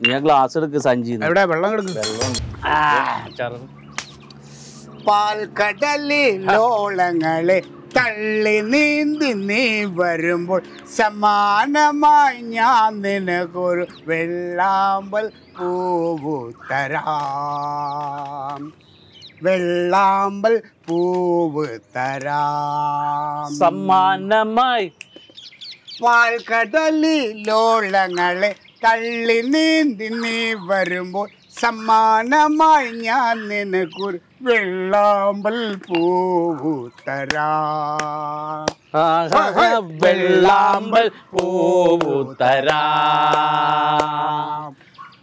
ഞാൻ ഗ്ലാസ് എടുക്ക് സഞ്ചി. എവിടെ വെള്ളം എടുക്ക്. പാൽക്കടലിലോളങ്ങളെ തള്ളി നീന്തി നീ വരുമ്പോൾ സമാനമായി ഞാൻ നിനക്കൊരു വെള്ളാമ്പൽ പൂവു തരാം. വെള്ളാമ്പൽ പൂവ് തരാം സമ്മാനമായി. പാൽക്കടലിലോളങ്ങളെ തള്ളി നീന്തി നീ വരുമ്പോൾ സമ്മാനമായി ഞാൻ നിനക്കൊരു വെള്ളാമ്പൽ പൂവു തരാം. വെള്ളാമ്പൽ പൂവു തരാം.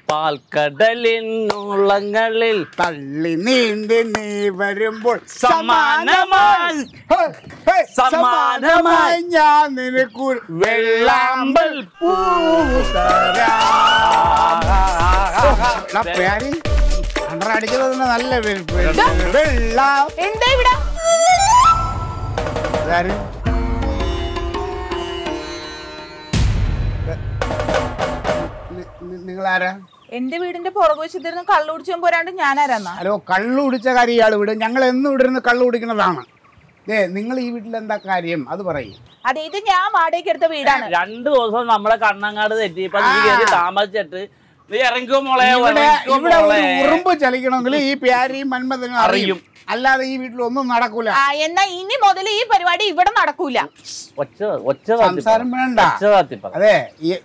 പാൽക്കടലിനുള്ളങ്ങളിൽ തള്ളി നീന്തി നീ വരുമ്പോൾ സമാനമായി സമാനമായി ഞാൻ നിനക്കൊരു വെള്ളാമ്പൽ പൂവു തരാം. പേര് അടിച്ചത് നല്ല വെള്ളം. നിങ്ങളാരാ? എന്റെ വീടിന്റെ പുറകു വശത്തിരുന്ന് കള്ളു കുടിച്ചാൽ പോരാണ്ട് ഞാനാരാന്നാ? ഹലോ, കള്ളു കുടിച്ച കാര്യം ഇയാൾ വിടും. ഞങ്ങൾ എന്നും ഇവിടെ ഇരുന്ന് കള്ളു കുടിക്കുന്നതാണ്. നിങ്ങൾ ഈ വീട്ടിൽ എന്താ കാര്യം അത് പറയും. അതെ, ഇത് ഞാൻ വാടകയ്ക്ക് എടുത്ത വീടാണ്. 2 ദിവസം നമ്മളെ കണ്ണങ്ങാട് തെറ്റിയപ്പോ താമസിച്ചിട്ട് നീ ഇറങ്ങിക്കോ മോളെ. ഇവിടെ ഉറുമ്പ് ചലിക്കണമെങ്കിൽ ഈ പ്യാരിയും മന്മഥനും അറിയും. അല്ലാതെ ഈ വീട്ടിൽ ഒന്നും നടക്കൂല. എന്നാ ഇനി മുതൽ ഈ പരിപാടി ഇവിടെ നടക്കൂല. സംസാരം വേണ്ട. അതെ,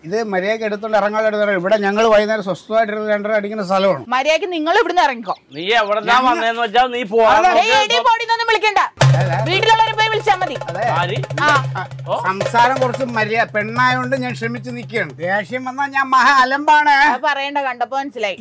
ഇത് മര്യാദക്ക് എടുത്തോണ്ട് ഇറങ്ങാതെ എടുത്തോണ്ട് ഇവിടെ ഞങ്ങൾ വൈകുന്നേരം സ്വസ്ഥമായിട്ട് 2 അടിക്കുന്ന സ്ഥലമാണ്. മര്യാദക്ക് നിങ്ങൾ ഇവിടുന്ന് ഇറങ്ങിക്കോ. നീ എവിടെന്നാ വന്നേന്ന് വെച്ചാ നീ പോടിന്നൊന്നും വിളിക്കണ്ട, വീട്ടിലുള്ളവരെ പോയി വിളിച്ചാ മതി. സംസാരം കുറച്ച് മര്യാദ. പെണ്ണായോണ്ട് ഞാൻ ക്ഷമിച്ച് നിൽക്കുകയാണ്. ദേഷ്യം വന്നാ ഞാൻ മഹാ അലമ്പാണ്. പറയണ്ട, കണ്ടപ്പോ മനസ്സിലായി.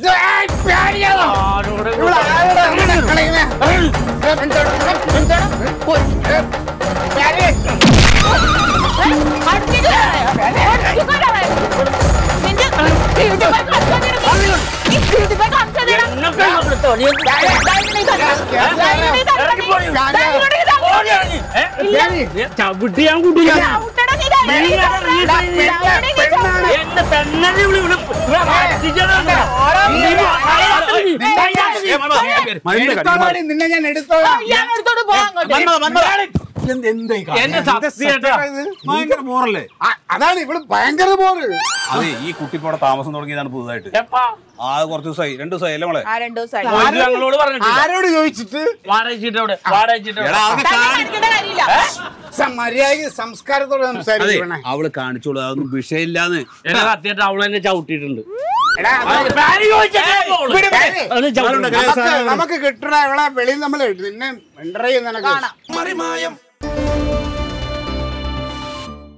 നിന്നെ ഞാൻ എടുത്തോളാം. അതാണ് ഇവിടെ ഭയങ്കര ബോറ്. അതെ, ഈ കുട്ടിപ്പോടെ താമസം തുടങ്ങിയതാണ് പുതുതായിട്ട്. കുറച്ച് ദിവസമായി, 2 ദിവസമായി അല്ലേ മോളെ? ആരോട് ചോദിച്ചിട്ട്? മര്യാദ സംസ്കാരത്തോടെ സംസാരിക്കണം. അവള് കാണിച്ചോളൂ, അതൊന്നും വിഷയമില്ലാന്ന്. സത്യമായിട്ട് അവള് തന്നെ ചവിട്ടിയിട്ടുണ്ട്. നമുക്ക് കിട്ടണ വെളിയിൽ നമ്മൾ നിന്നെ എൻ്റർ ചെയ്യുന്ന